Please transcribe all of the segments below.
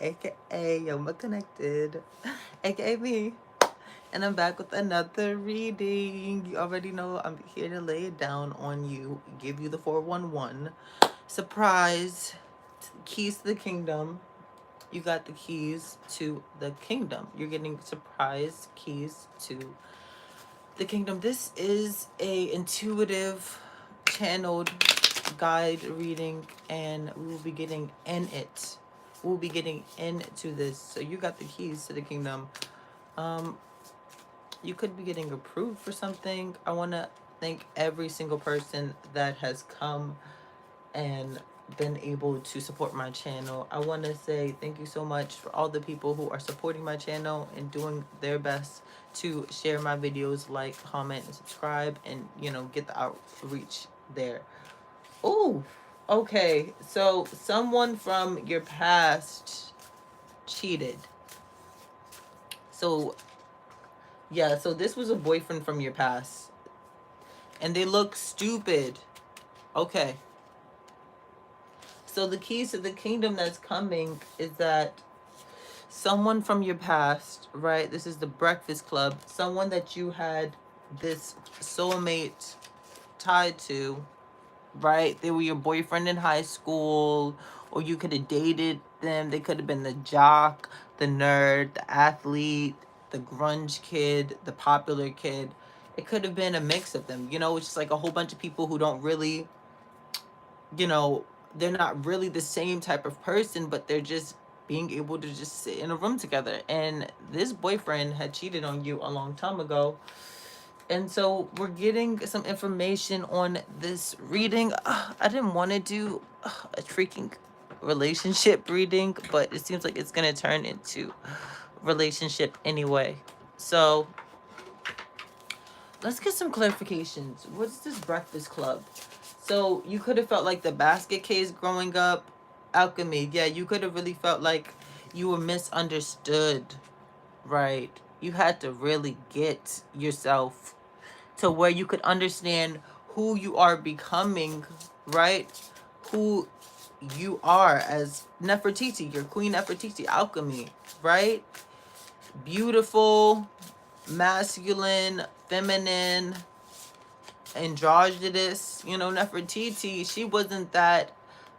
aka Yoma Connected, aka me. And I'm back with another reading. You already know I'm here to lay it down on you, give you the 411. Surprise! Keys to the kingdom. You got the keys to the kingdom. You're getting surprise keys to the kingdom. This is a intuitive, channeled guide reading, and we will be getting in it. We'll be getting into this. So you got the keys to the kingdom. Um, you could be getting approved for something. I want to thank every single person that has come and been able to support my channel. I want to say thank you so much for all the people who are supporting my channel and doing their best to share my videos, like, comment, and subscribe, and get the outreach there. Oh, okay. So someone from your past cheated. So yeah, so this was a boyfriend from your past, and they look stupid. Okay. So the keys to the kingdom that's coming is that someone from your past, right? This is the Breakfast Club. Someone that you had this soulmate tied to, right? They were your boyfriend in high school, or you could have dated them. They could have been the jock, the nerd, the athlete, the grunge kid, the popular kid. It could have been a mix of them. It's just like a whole bunch of people who don't really, they're not really the same type of person, but they're just being able to just sit in a room together. And this boyfriend had cheated on you a long time ago. And so we're getting some information on this reading. I didn't want to do a freaking relationship reading, but it seems like it's going to turn into relationship anyway. So let's get some clarifications. What's this Breakfast Club? So you could have felt like the basket case growing up. Alchemy. Yeah, you could have really felt like you were misunderstood, right? You had to really get yourself to where you could understand who you are becoming, right? Who you are as Nefertiti, your Queen Nefertiti, alchemy, right? Beautiful, masculine, feminine, androgynous. Nefertiti, she wasn't that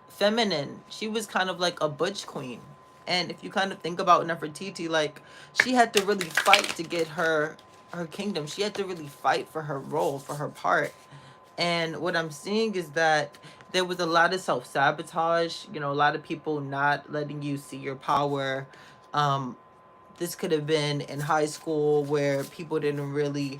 feminine. She was kind of like a butch queen. And if you kind of think about Nefertiti, like, she had to really fight to get her kingdom. She had to really fight for her role, for her part. And what I'm seeing is that there was a lot of self-sabotage, a lot of people not letting you see your power. This could have been in high school where people didn't really,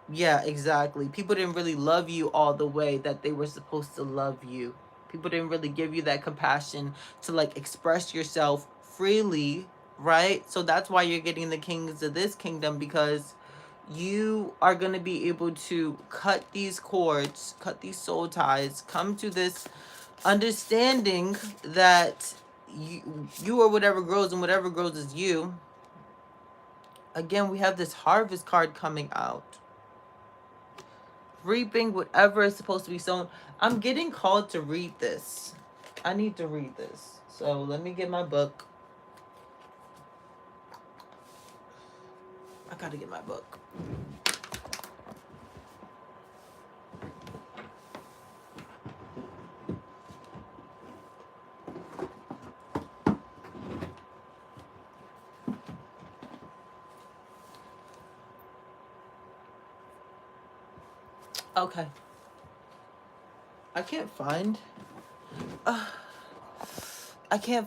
yeah, exactly. People didn't really love you all the way that they were supposed to love you. People didn't really give you that compassion to, like, express yourself freely, right? So that's why you're getting the kings of this kingdom, because you are going to be able to cut these cords, cut these soul ties, come to this understanding that you are whatever grows, and whatever grows is you. Again, we have this harvest card coming out. Reaping whatever is supposed to be sown. I'm getting called to read this. I need to read this. So let me get my book. I gotta get my book. Okay. I can't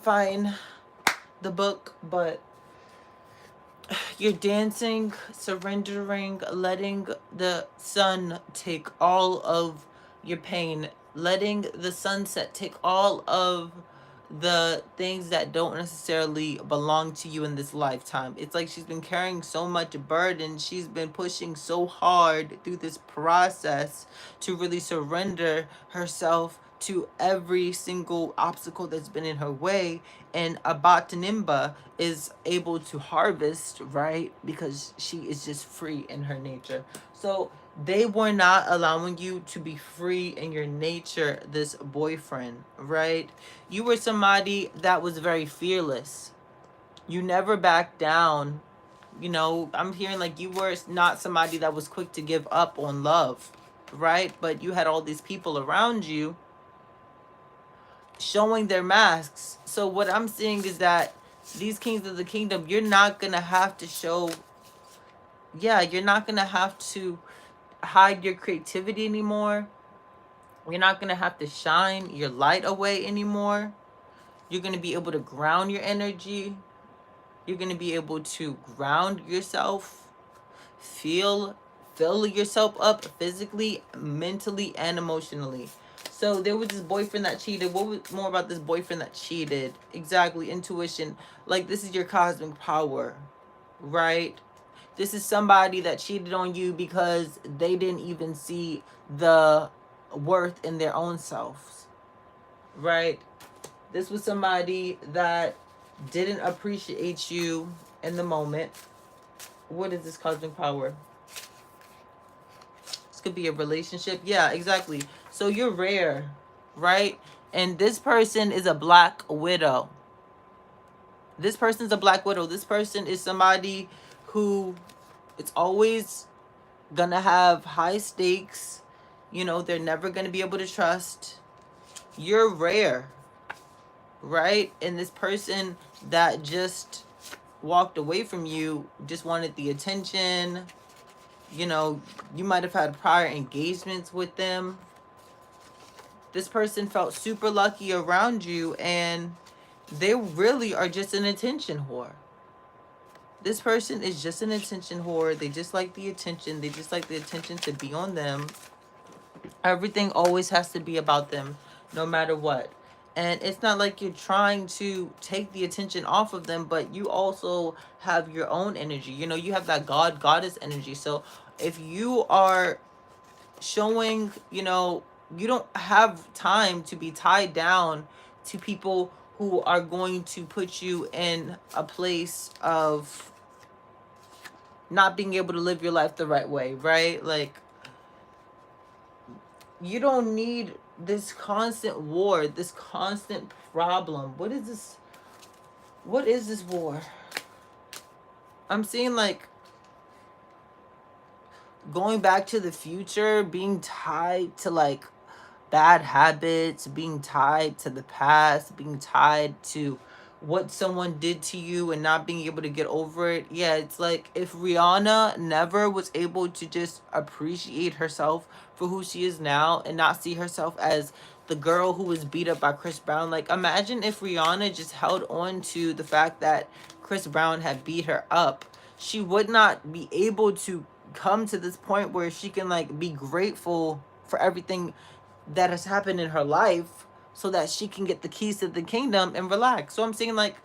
find the book, but you're dancing, surrendering, letting the sun take all of your pain, letting the sunset take all of the things that don't necessarily belong to you in this lifetime. It's like she's been carrying so much burden. She's been pushing so hard through this process to really surrender herself to every single obstacle that's been in her way. And Abatanimba is able to harvest, right? Because she is just free in her nature. So they were not allowing you to be free in your nature, this boyfriend, right? You were somebody that was very fearless. You never back down. You know, I'm hearing like you were not somebody that was quick to give up on love, right? But you had all these people around you showing their masks. So what I'm seeing is that these kings of the kingdom, you're not going to have to show, yeah, you're not going to have to hide your creativity anymore. You're not going to have to shine your light away anymore. You're going to be able to ground your energy. You're going to be able to ground yourself, feel fill yourself up physically, mentally, and emotionally. So there was this boyfriend that cheated. What was more about this boyfriend that cheated? Exactly, intuition. Like, this is your cosmic power, right? This is somebody that cheated on you because they didn't even see the worth in their own selves, right? This was somebody that didn't appreciate you in the moment. What is this cosmic power? This could be a relationship. Yeah, exactly. So you're rare, right? And this person is a black widow. This person's a black widow. This person is somebody who it's always gonna have high stakes. You know, they're never gonna be able to trust. You're rare, right? And this person that just walked away from you just wanted the attention. You know, you might have had prior engagements with them. This person felt super lucky around you, and they really are just an attention whore. This person is just an attention whore. They just like the attention. They just like the attention to be on them. Everything always has to be about them, no matter what. And it's not like you're trying to take the attention off of them, but you also have your own energy. You know, you have that goddess energy. So if you are showing, you know, you don't have time to be tied down to people who are going to put you in a place of not being able to live your life the right way, right? Like, you don't need this constant war, this constant problem. What is this? What is this war? I'm seeing like going back to the future, being tied to like bad habits, being tied to the past, being tied to what someone did to you and not being able to get over it. Yeah, it's like if Rihanna never was able to just appreciate herself for who she is now and not see herself as the girl who was beat up by Chris Brown. Like, imagine if Rihanna just held on to the fact that Chris Brown had beat her up. She would not be able to come to this point where she can like be grateful for everything that has happened in her life so that she can get the keys to the kingdom and relax. So I'm saying like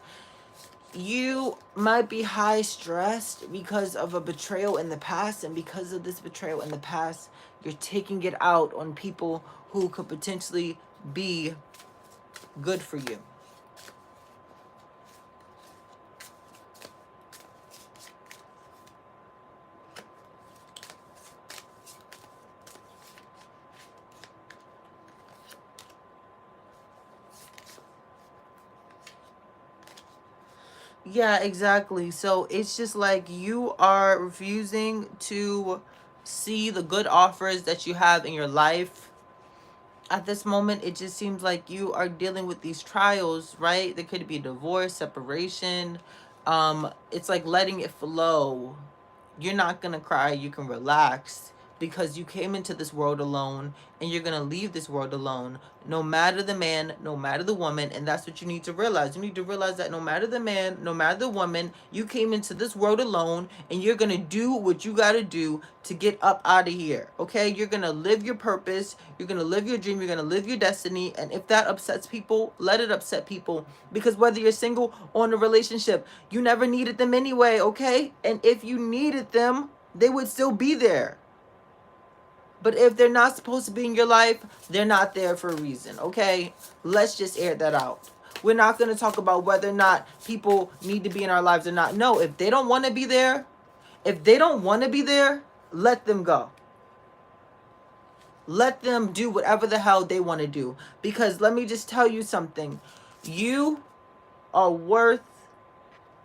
you might be high stressed because of a betrayal in the past, and because of this betrayal in the past, you're taking it out on people who could potentially be good for you. Yeah, exactly. So it's just like you are refusing to see the good offers that you have in your life. At this moment, it just seems like you are dealing with these trials, right? There could be divorce, separation. It's like letting it flow. You're not gonna cry, you can relax, because you came into this world alone and you're gonna leave this world alone, no matter the man, no matter the woman. And that's what you need to realize. You need to realize that no matter the man, no matter the woman, you came into this world alone, and you're gonna do what you gotta do to get up out of here. Okay, you're gonna live your purpose, you're gonna live your dream, you're gonna live your destiny. And if that upsets people, let it upset people, because whether you're single or in a relationship, you never needed them anyway. Okay, and if you needed them, they would still be there. But if they're not supposed to be in your life, they're not there for a reason. Okay, let's just air that out. We're not going to talk about whether or not people need to be in our lives or not. No, if they don't want to be there, if they don't want to be there, let them go. Let them do whatever the hell they want to do. Because let me just tell you something. You are worth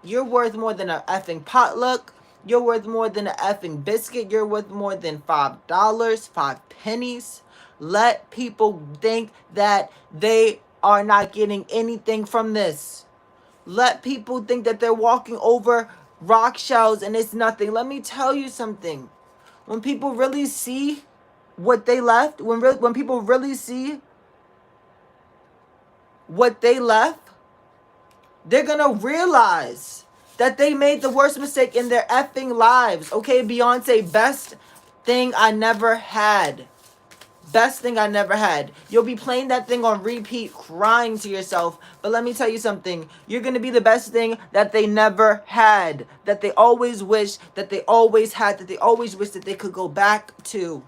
You're worth more than a effing potluck. You're worth more than a effing biscuit. You're worth more than $5, 5 pennies. Let people think that they are not getting anything from this. Let people think that they're walking over rock shells and it's nothing. Let me tell you something. When people really see what they left, when people really see what they left, they're gonna realize that they made the worst mistake in their effing lives. Okay, Beyonce, best thing I never had. Best thing I never had. You'll be playing that thing on repeat, crying to yourself. But let me tell you something. You're going to be the best thing that they never had. That they always wish, that they always had, that they always wish that they could go back to.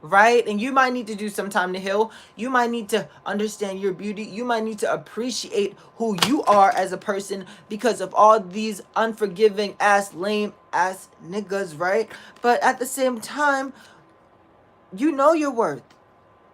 Right? And you might need to do some time to heal. You might need to understand your beauty. You might need to appreciate who you are as a person because of all these unforgiving ass, lame ass niggas, right? But at the same time, you know your worth.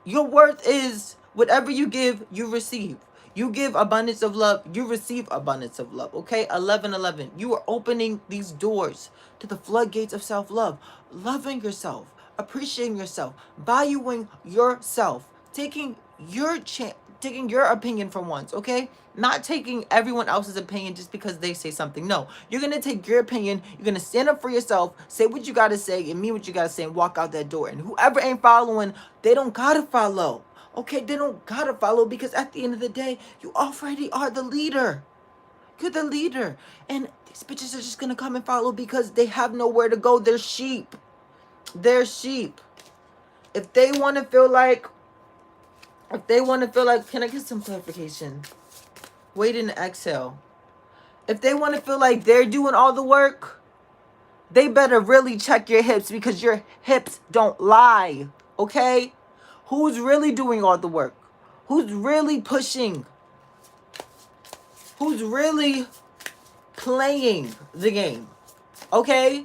Your worth is whatever you give, you receive. You give abundance of love, you receive abundance of love. Okay? 11:11. You are opening these doors to the floodgates of self-love. Loving yourself, appreciating yourself, valuing yourself, taking your taking your opinion for once, okay? Not taking everyone else's opinion just because they say something. No, you're going to take your opinion. You're going to stand up for yourself, say what you got to say, and mean what you got to say, and walk out that door. And whoever ain't following, they don't got to follow. Okay, they don't got to follow because at the end of the day, you already are the leader. You're the leader. And these bitches are just going to come and follow because they have nowhere to go. They're sheep. They're sheep. If they want to feel like, can I get some clarification? Wait and exhale. If they want to feel like they're doing all the work, they better really check your hips because your hips don't lie. Okay? Who's really doing all the work? Who's really pushing? Who's really playing the game? Okay?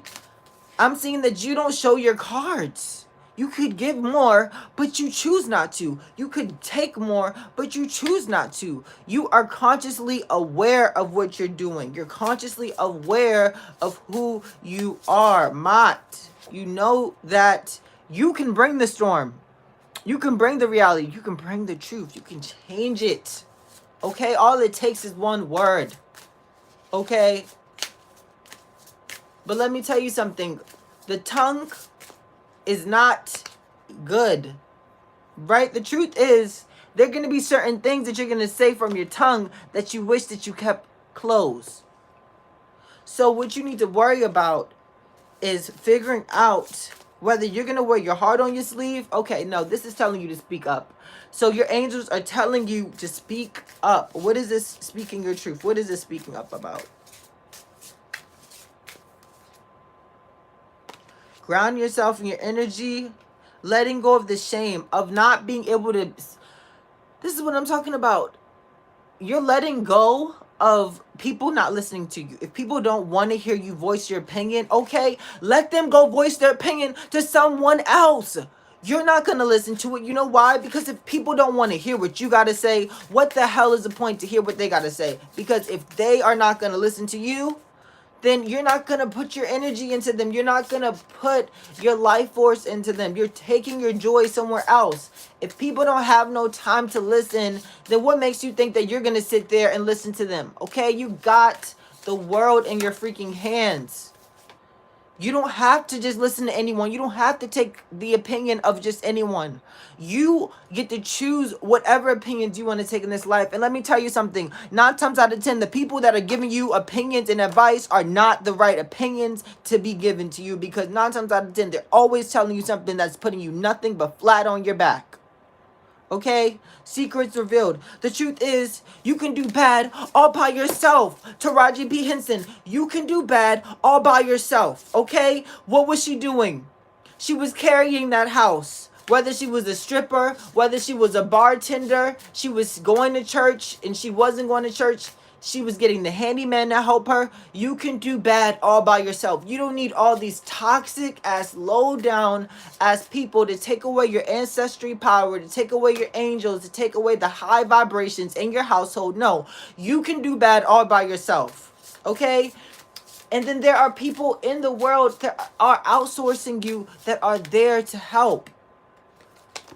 I'm seeing that you don't show your cards. You could give more, but you choose not to. You could take more, but you choose not to. You are consciously aware of what you're doing. You're consciously aware of who you are. Mott, you know that you can bring the storm. You can bring the reality. You can bring the truth. You can change it. Okay? All it takes is one word. Okay? But let me tell you something. The tongue is not good, right? The truth is, there are going to be certain things that you're going to say from your tongue that you wish that you kept closed. So what you need to worry about is figuring out whether you're going to wear your heart on your sleeve. Okay, no, this is telling you to speak up. So your angels are telling you to speak up. What is this speaking your truth? What is this speaking up about? Ground yourself in your energy, letting go of the shame of not being able to. This is what I'm talking about. You're letting go of people not listening to you. If people don't want to hear you voice your opinion, okay, let them go voice their opinion to someone else. You're not going to listen to it. You know why? Because if people don't want to hear what you got to say, what the hell is the point to hear what they got to say? Because if they are not going to listen to you, then you're not going to put your energy into them. You're not going to put your life force into them. You're taking your joy somewhere else. If people don't have no time to listen, then what makes you think that you're going to sit there and listen to them? Okay, you got the world in your freaking hands. You don't have to just listen to anyone. You don't have to take the opinion of just anyone. You get to choose whatever opinions you want to take in this life. And let me tell you something. 9 times out of 10, the people that are giving you opinions and advice are not the right opinions to be given to you. Because 9 times out of 10, they're always telling you something that's putting you nothing but flat on your back. Okay? Secrets revealed. The truth is, you can do bad all by yourself. Taraji P. Henson, you can do bad all by yourself. Okay? What was she doing? She was carrying that house. Whether she was a stripper, whether she was a bartender, she was going to church and she wasn't going to church. She was getting the handyman to help her. You can do bad all by yourself. You don't need all these toxic ass, low down ass people to take away your ancestry power, to take away your angels, to take away the high vibrations in your household. No, you can do bad all by yourself. Okay? And then there are people in the world that are outsourcing you, that are there to help.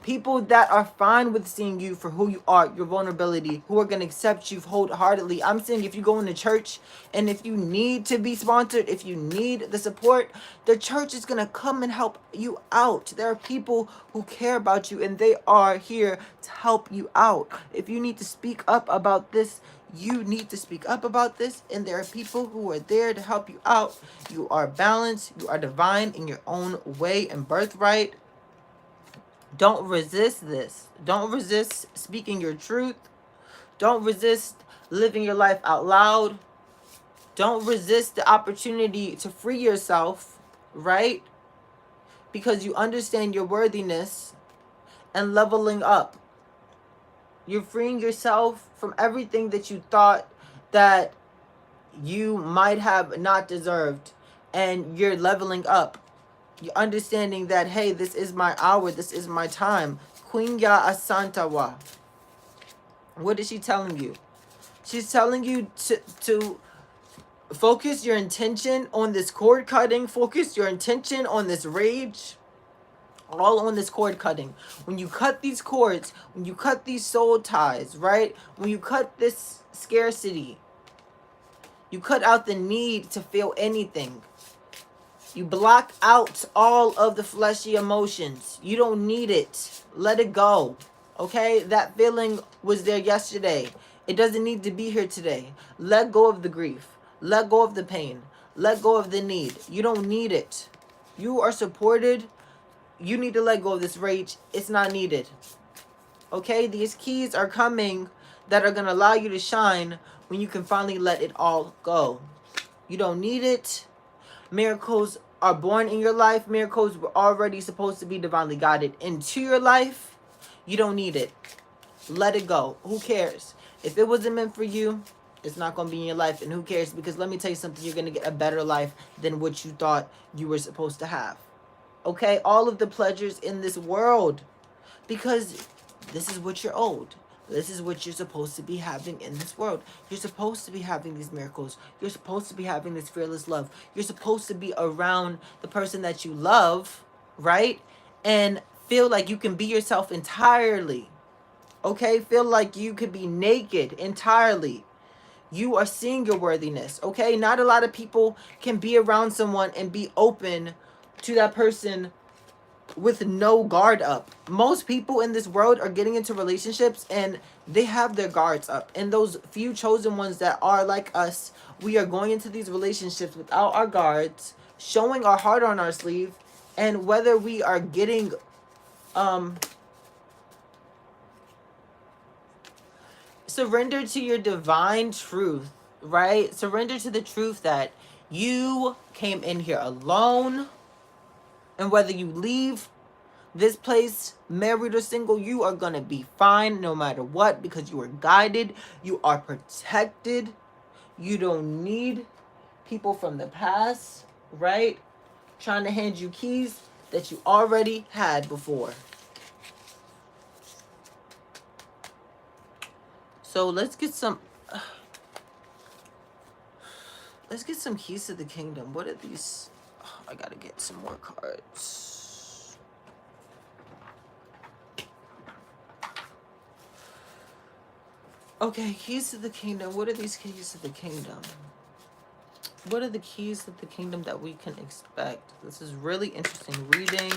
People that are fine with seeing you for who you are, your vulnerability, who are going to accept you wholeheartedly. I'm saying if you go into church and if you need to be sponsored, if you need the support, the church is going to come and help you out. There are people who care about you and they are here to help you out. If you need to speak up about this, you need to speak up about this, and there are people who are there to help you out. You are balanced, you are divine in your own way and birthright. Don't resist this. Don't resist speaking your truth. Don't resist living your life out loud. Don't resist the opportunity to free yourself, right? Because you understand your worthiness and leveling up. You're freeing yourself from everything that you thought that you might have not deserved, and you're leveling up. You're understanding that, hey, this is my hour, this is my time. Queen Ya Asantawa. What is she telling you? She's telling you to focus your intention on this cord cutting. Focus your intention on this rage. All on this cord cutting. When you cut these cords, when you cut these soul ties, right? When you cut this scarcity, you cut out the need to feel anything. You block out all of the fleshy emotions. You don't need it. Let it go. Okay? That feeling was there yesterday. It doesn't need to be here today. Let go of the grief. Let go of the pain. Let go of the need. You don't need it. You are supported. You need to let go of this rage. It's not needed. Okay? These keys are coming that are going to allow you to shine when you can finally let it all go. You don't need it. Miracles are born in your life. Miracles were already supposed to be divinely guided into your life. You don't need it. Let it go. Who cares? If it wasn't meant for you, it's not going to be in your life. And who cares? Because let me tell you something. You're going to get a better life than what you thought you were supposed to have. Okay? All of the pleasures in this world. Because this is what you're owed. This is what you're supposed to be having in this world. You're supposed to be having these miracles. You're supposed to be having this fearless love. You're supposed to be around the person that you love, right? And feel like you can be yourself entirely. Okay? Feel like you could be naked entirely. You are seeing your worthiness, okay? Not a lot of people can be around someone and be open to that person with no guard up. Most people in this world are getting into relationships and they have their guards up. And those few chosen ones that are like us, we are going into these relationships without our guards, showing our heart on our sleeve, and whether we are getting surrender to your divine truth, right? Surrender to the truth that you came in here alone, and whether you leave this place, married or single, you are going to be fine no matter what, because you are guided, you are protected. You don't need people from the past, right? Trying to hand you keys that you already had before. So let's get some keys to the kingdom. What are these? Oh, I got to get some more cards. Okay, keys to the kingdom. What are these keys to the kingdom? What are the keys to the kingdom that we can expect? This is really interesting reading.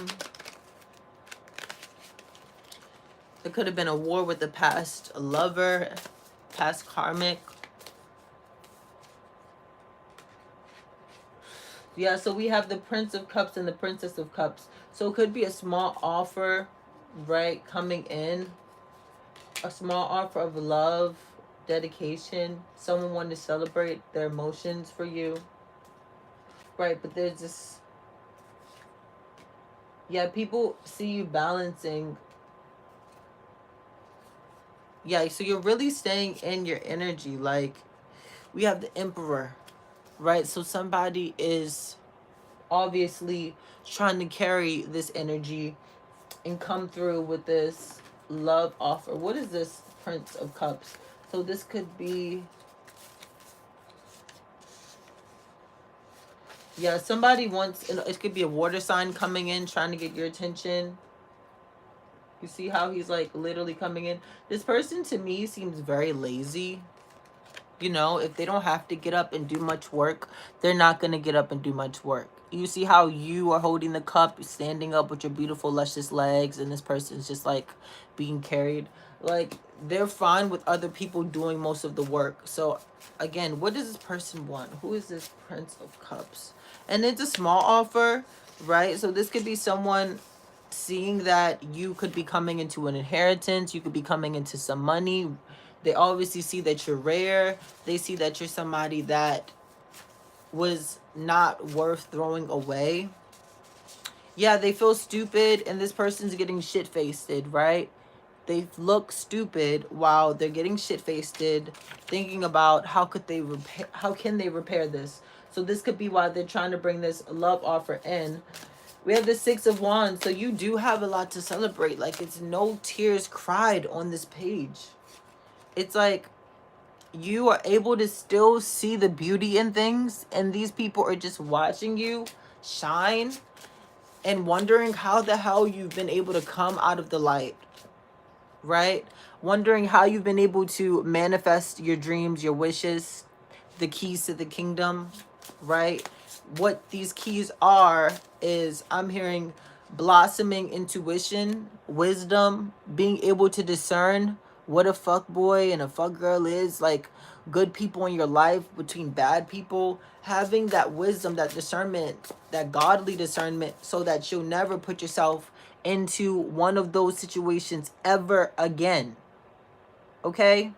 It could have been a war with the past lover, past karmic. Yeah, so we have the Prince of Cups and the Princess of Cups. So it could be a small offer, right, coming in. A small offer of love, dedication. Someone wanting to celebrate their emotions for you. Right, but there's this... Yeah, people see you balancing. Yeah, so you're really staying in your energy. Like, we have the Emperor, right? So somebody is obviously trying to carry this energy and come through with this love offer. What is this Prince of Cups? So this could be, yeah, somebody wants, it could be a water sign coming in trying to get your attention. You see how he's like literally coming in? This person to me seems very lazy. You know, if they don't have to get up and do much work, they're not going to get up and do much work. You see how you are holding the cup, standing up with your beautiful, luscious legs, and this person's just like being carried. Like, they're fine with other people doing most of the work. So, again, what does this person want? Who is this Prince of Cups? And it's a small offer, right? So, this could be someone seeing that you could be coming into an inheritance, you could be coming into some money. They obviously see that you're rare. They see that you're somebody that was not worth throwing away. Yeah, they feel stupid and this person's getting shit-faced, right? They look stupid while they're getting shit-faced, thinking about how can they repair this. So this could be why they're trying to bring this love offer in. We have the Six of Wands, so you do have a lot to celebrate. Like, it's no tears cried on this page. It's like you are able to still see the beauty in things, and these people are just watching you shine and wondering how the hell you've been able to come out of the light, right? Wondering how you've been able to manifest your dreams, your wishes, the keys to the kingdom, right? What these keys are is, I'm hearing blossoming intuition, wisdom, being able to discern what a fuck boy and a fuck girl is, like good people in your life between bad people, having that wisdom, that discernment, that godly discernment, so that you'll never put yourself into one of those situations ever again. Okay?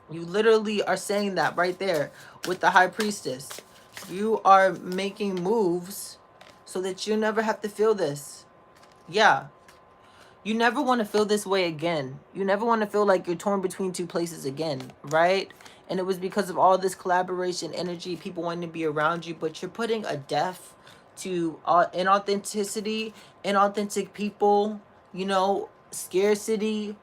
You literally are saying that right there with the High Priestess. You are making moves so that you never have to feel this. Yeah. You never want to feel this way again. You never want to feel like you're torn between two places again, right? And it was because of all this collaboration energy, people wanting to be around you, but you're putting a death to inauthenticity, inauthentic people, you know, scarcity,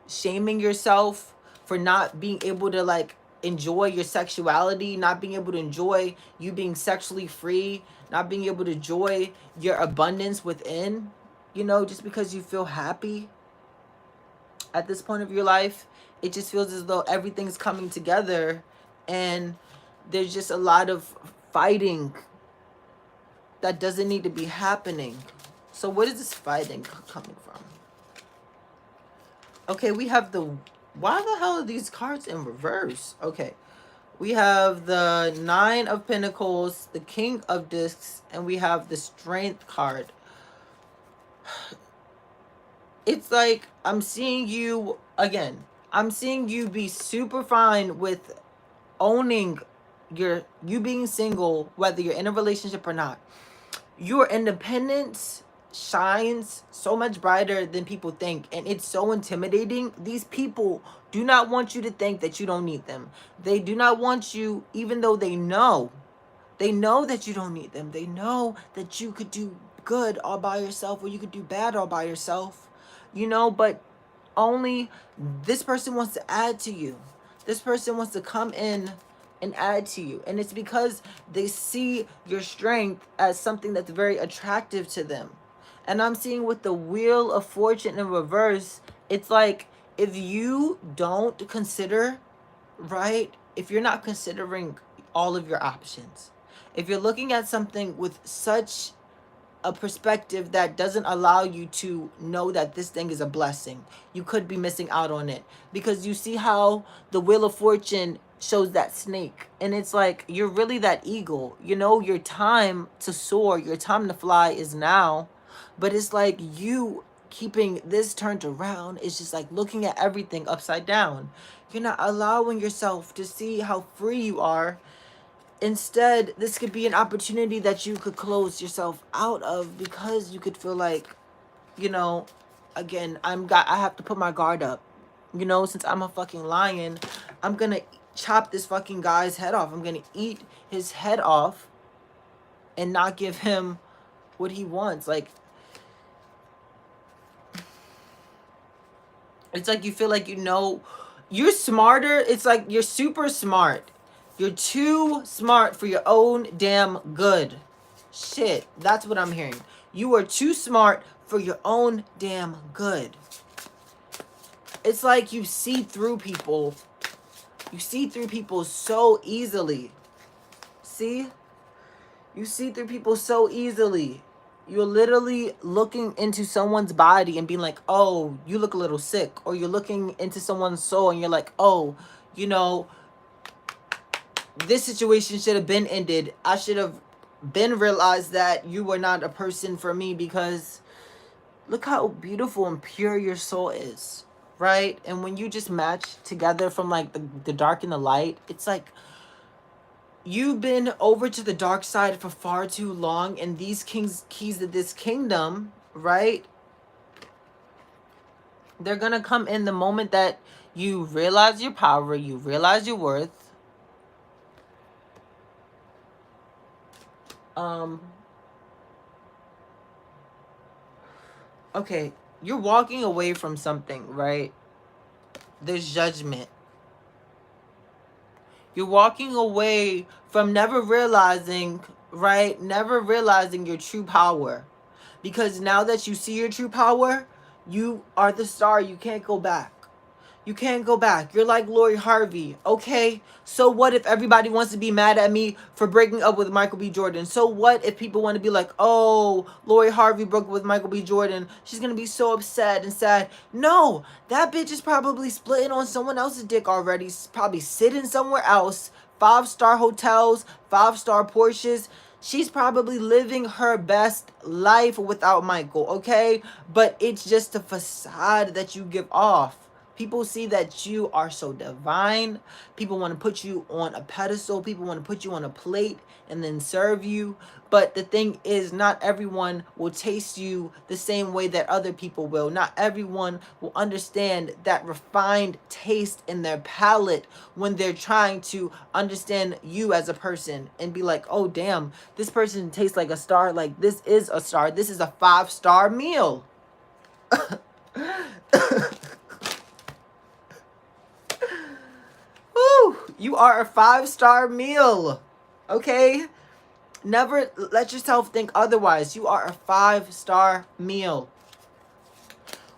shaming yourself for not being able to like enjoy your sexuality, not being able to enjoy you being sexually free, not being able to enjoy your abundance within, you know, just because you feel happy at this point of your life. It just feels as though everything's coming together and there's just a lot of fighting that doesn't need to be happening. So what is this fighting coming from? Okay, we have the... Why the hell are these cards in reverse? Okay. We have the Nine of Pentacles, the King of Discs, and we have the Strength card. It's like I'm seeing you, again, I'm seeing you be super fine with owning you being single, whether you're in a relationship or not. Your independence shines so much brighter than people think, and it's so intimidating. These people do not want you to think that you don't need them. They do not want you, even though they know that you don't need them. They know that you could do good all by yourself, or you could do bad all by yourself, you know, but only this person wants to add to you. This person wants to come in and add to you. And it's because they see your strength as something that's very attractive to them. And I'm seeing with the Wheel of Fortune in reverse, it's like if you don't consider, right? If you're not considering all of your options, if you're looking at something with such a perspective that doesn't allow you to know that this thing is a blessing, you could be missing out on it. Because you see how the Wheel of Fortune shows that snake, and it's like you're really that eagle, you know, your time to soar, your time to fly is now. But it's like you keeping this turned around is just like looking at everything upside down. You're not allowing yourself to see how free you are. Instead, this could be an opportunity that you could close yourself out of, because you could feel like, you know, again, I have to put my guard up. You know, since I'm a fucking lion, I'm gonna chop this fucking guy's head off. I'm gonna eat his head off and not give him what he wants. Like, it's like you feel like you know you're smarter. It's like you're super smart. You're too smart for your own damn good. Shit, that's what I'm hearing. You are too smart for your own damn good. It's like you see through people. You see through people so easily. See? You see through people so easily. You're literally looking into someone's body and being like, oh, you look a little sick. Or you're looking into someone's soul and you're like, oh, you know, this situation should have been ended. I should have been realized that you were not a person for me, because look how beautiful and pure your soul is, right? And when you just match together from like the dark and the light, it's like you've been over to the dark side for far too long, and these keys to this kingdom, right? They're gonna come in the moment that you realize your power, you realize your worth. Okay, you're walking away from something, right? There's judgment. You're walking away from never realizing, right? Never realizing your true power. Because now that you see your true power, you are the star. You can't go back. You can't go back. You're like Lori Harvey. Okay, so what if everybody wants to be mad at me for breaking up with Michael B. Jordan? So what if people want to be like, oh, Lori Harvey broke up with Michael B. Jordan. She's going to be so upset and sad. No, that bitch is probably splitting on someone else's dick already. Probably sitting somewhere else. 5-star hotels, 5-star Porsches. She's probably living her best life without Michael, okay? But it's just a facade that you give off. People see that you are so divine. People want to put you on a pedestal. People want to put you on a plate and then serve you. But the thing is, not everyone will taste you the same way that other people will. Not everyone will understand that refined taste in their palate when they're trying to understand you as a person and be like, oh, damn, this person tastes like a star. Like, this is a star. This is a 5-star meal. Woo, you are a 5-star meal. Okay? Never let yourself think otherwise. You are a 5-star meal.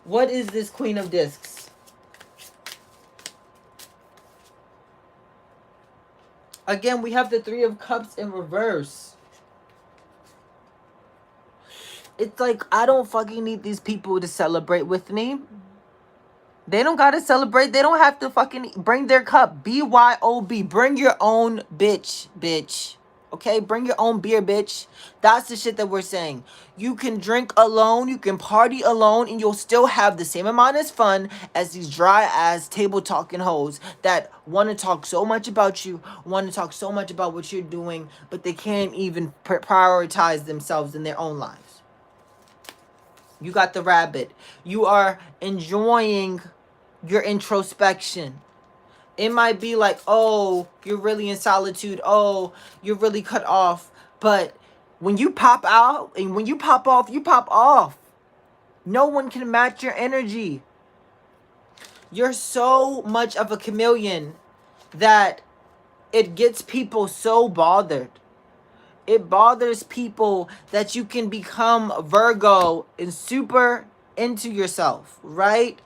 What is this Queen of Discs? Again, we have the 3 of Cups in reverse. It's like, I don't fucking need these people to celebrate with me. They don't gotta celebrate. They don't have to fucking bring their cup. BYOB. Bring your own bitch. Okay? Bring your own beer, bitch. That's the shit that we're saying. You can drink alone. You can party alone. And you'll still have the same amount of fun as these dry-ass table-talking hoes that want to talk so much about you, want to talk so much about what you're doing, but they can't even prioritize themselves in their own lives. You got the rabbit. You are enjoying your introspection. It might be like, oh, you're really in solitude. Oh, you're really cut off. But when you pop out and when you pop off, you pop off. No one can match your energy. You're so much of a chameleon that it gets people so bothered. It bothers people that you can become Virgo and super into yourself, right?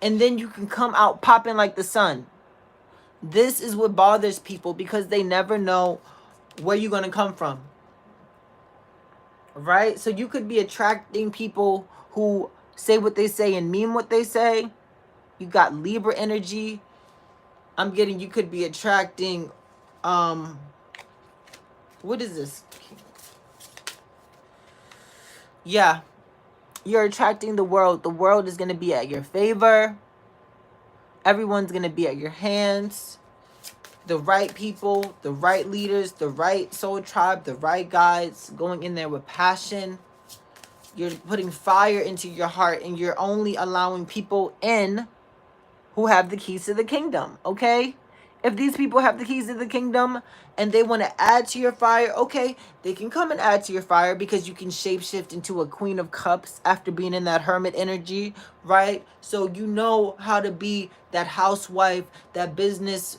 And then you can come out popping like the sun. This is what bothers people because they never know where you're going to come from. Right? So you could be attracting people who say what they say and mean what they say. You got Libra energy. I'm getting, you could be attracting, what is this? Yeah. You're attracting the world. The world is going to be at your favor. Everyone's going to be at your hands. The right people, the right leaders, the right soul tribe, the right guides, going in there with passion. You're putting fire into your heart, and you're only allowing people in who have the keys to the kingdom, okay? If these people have the keys to the kingdom and they want to add to your fire, okay, they can come and add to your fire, because you can shapeshift into a Queen of Cups after being in that hermit energy, right? So you know how to be that housewife, that business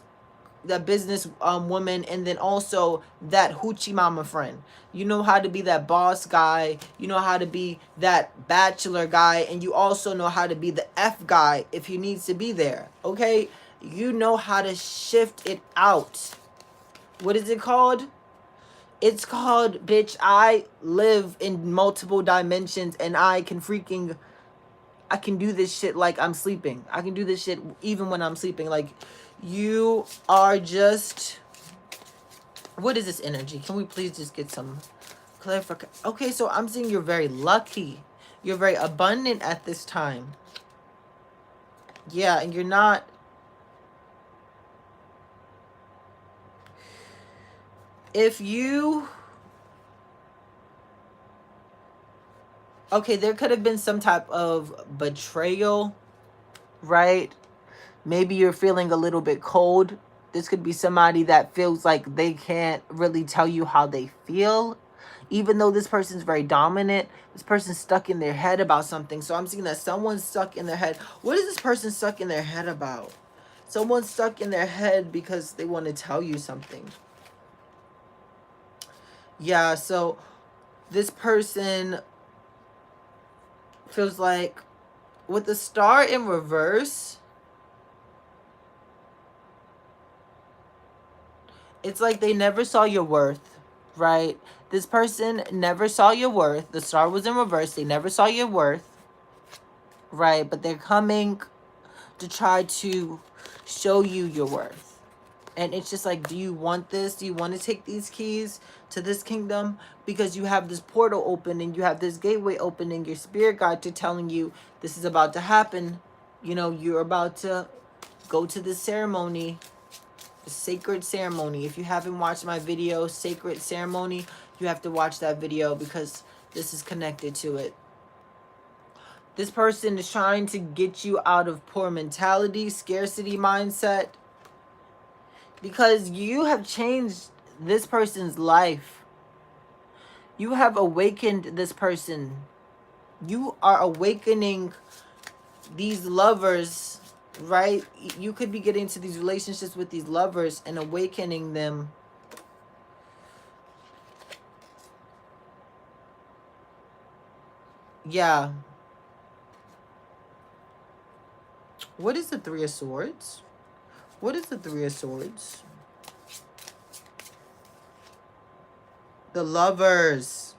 woman, and then also that hoochie mama friend. You know how to be that boss guy, you know how to be that bachelor guy, and you also know how to be the F guy if he needs to be there, okay? You know how to shift it out. What is it called? It's called, bitch, I live in multiple dimensions, and I can do this shit like I'm sleeping. I can do this shit even when I'm sleeping. Like, you are just... What is this energy? Can we please just get some clarification? Okay, so I'm seeing you're very lucky. You're very abundant at this time. Yeah, and you're not... If you... Okay, there could have been some type of betrayal, right? Maybe you're feeling a little bit cold. This could be somebody that feels like they can't really tell you how they feel. Even though this person's very dominant, this person's stuck in their head about something. So I'm seeing that someone's stuck in their head. What is this person stuck in their head about? Someone's stuck in their head because they want to tell you something. Yeah, so this person feels like, with the star in reverse, it's like they never saw your worth, right? This person never saw your worth. The star was in reverse. They never saw your worth, right? But they're coming to try to show you your worth. And it's just like, do you want this? Do you want to take these keys to this kingdom? Because you have this portal open and you have this gateway open, and your spirit guide to telling you this is about to happen. You know, you're about to go to this ceremony, the sacred ceremony. If you haven't watched my video, Sacred Ceremony, you have to watch that video because this is connected to it. This person is trying to get you out of poor mentality, scarcity mindset, because you have changed this person's life. You have awakened this person. You are awakening these lovers, right? You could be getting into these relationships with these lovers and awakening them. Yeah. What is the Three of Swords? What is the Three of Swords? The lovers.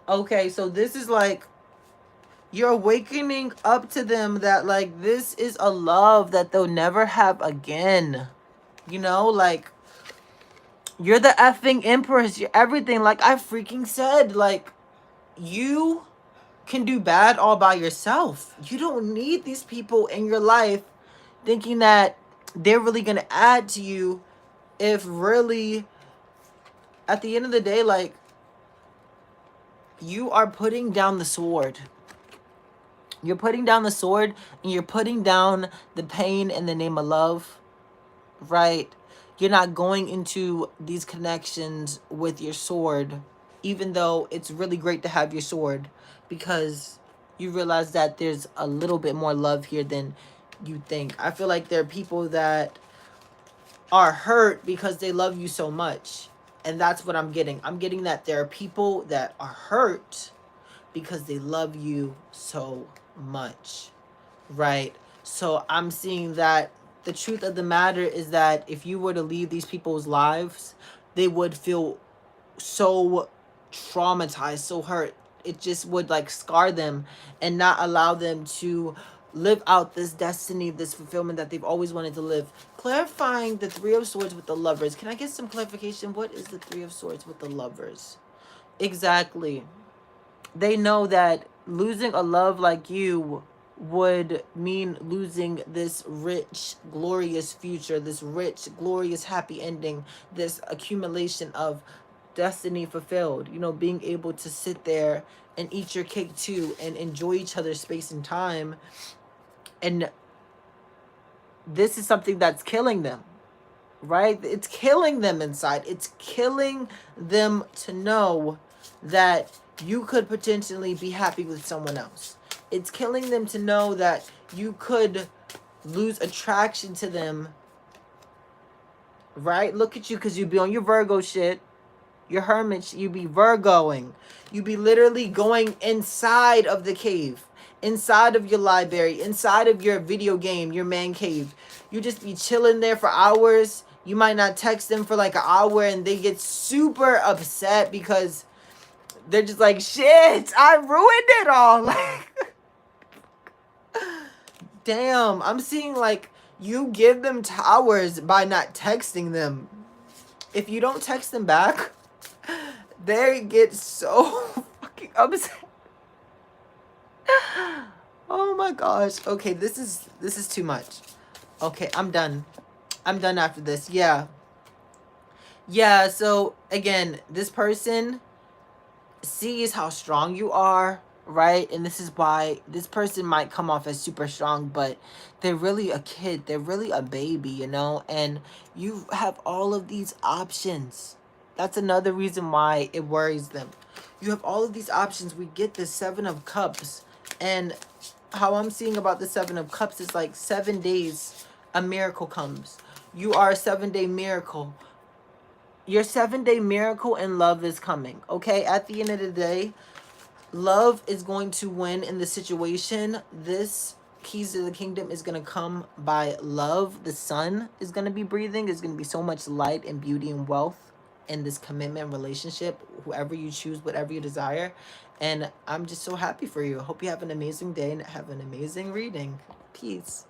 Okay, so this is like, you're awakening up to them that, like, this is a love that they'll never have again. You know, like, you're the effing empress. You're everything. Like I freaking said, like, you can do bad all by yourself. You don't need these people in your life thinking that they're really going to add to you, if really, at the end of the day, like, you are putting down the sword. You're putting down the sword, and you're putting down the pain in the name of love, right? You're not going into these connections with your sword, even though it's really great to have your sword, because you realize that there's a little bit more love here than you think. I feel like there are people that are hurt because they love you so much. And that's what I'm getting. I'm getting that there are people that are hurt because they love you so much, right? So I'm seeing that the truth of the matter is that if you were to leave these people's lives, they would feel so traumatized, so hurt. It just would like scar them and not allow them to live out this destiny, this fulfillment that they've always wanted to live. Clarifying the Three of Swords with the lovers. Can I get some clarification? What is the Three of Swords with the lovers? Exactly. They know that losing a love like you would mean losing this rich, glorious future, this rich, glorious, happy ending, this accumulation of destiny fulfilled. You know, being able to sit there and eat your cake too and enjoy each other's space and time and this is something that's killing them, right? It's killing them inside. It's killing them to know that you could potentially be happy with someone else. It's killing them to know that you could lose attraction to them, right? Look at you, because you be on your Virgo shit. Your hermit, you be Virgoing. You be literally going inside of the cave, inside of your library, inside of your video game, your man cave. You just be chilling there for hours. You might not text them for like an hour, and they get super upset because they're just like, shit, I ruined it all. Like, damn, I'm seeing like you give them towers by not texting them. If you don't text them back, they get so fucking upset. Oh my gosh. Okay, this is too much. Okay, I'm done. I'm done after this. Yeah. Yeah, so again, this person sees how strong you are, right? And this is why this person might come off as super strong, but they're really a kid. They're really a baby, you know? And you have all of these options. That's another reason why it worries them. You have all of these options. We get the 7 of Cups. And how I'm seeing about the 7 of Cups is like 7 days, a miracle comes. You are a 7-day miracle. Your 7-day miracle in love is coming, okay? At the end of the day, love is going to win in the situation. This keys to the kingdom is going to come by love. The sun is going to be breathing. There's going to be so much light and beauty and wealth in this commitment relationship, whoever you choose, whatever you desire. And I'm just so happy for you. I hope you have an amazing day and have an amazing reading. Peace.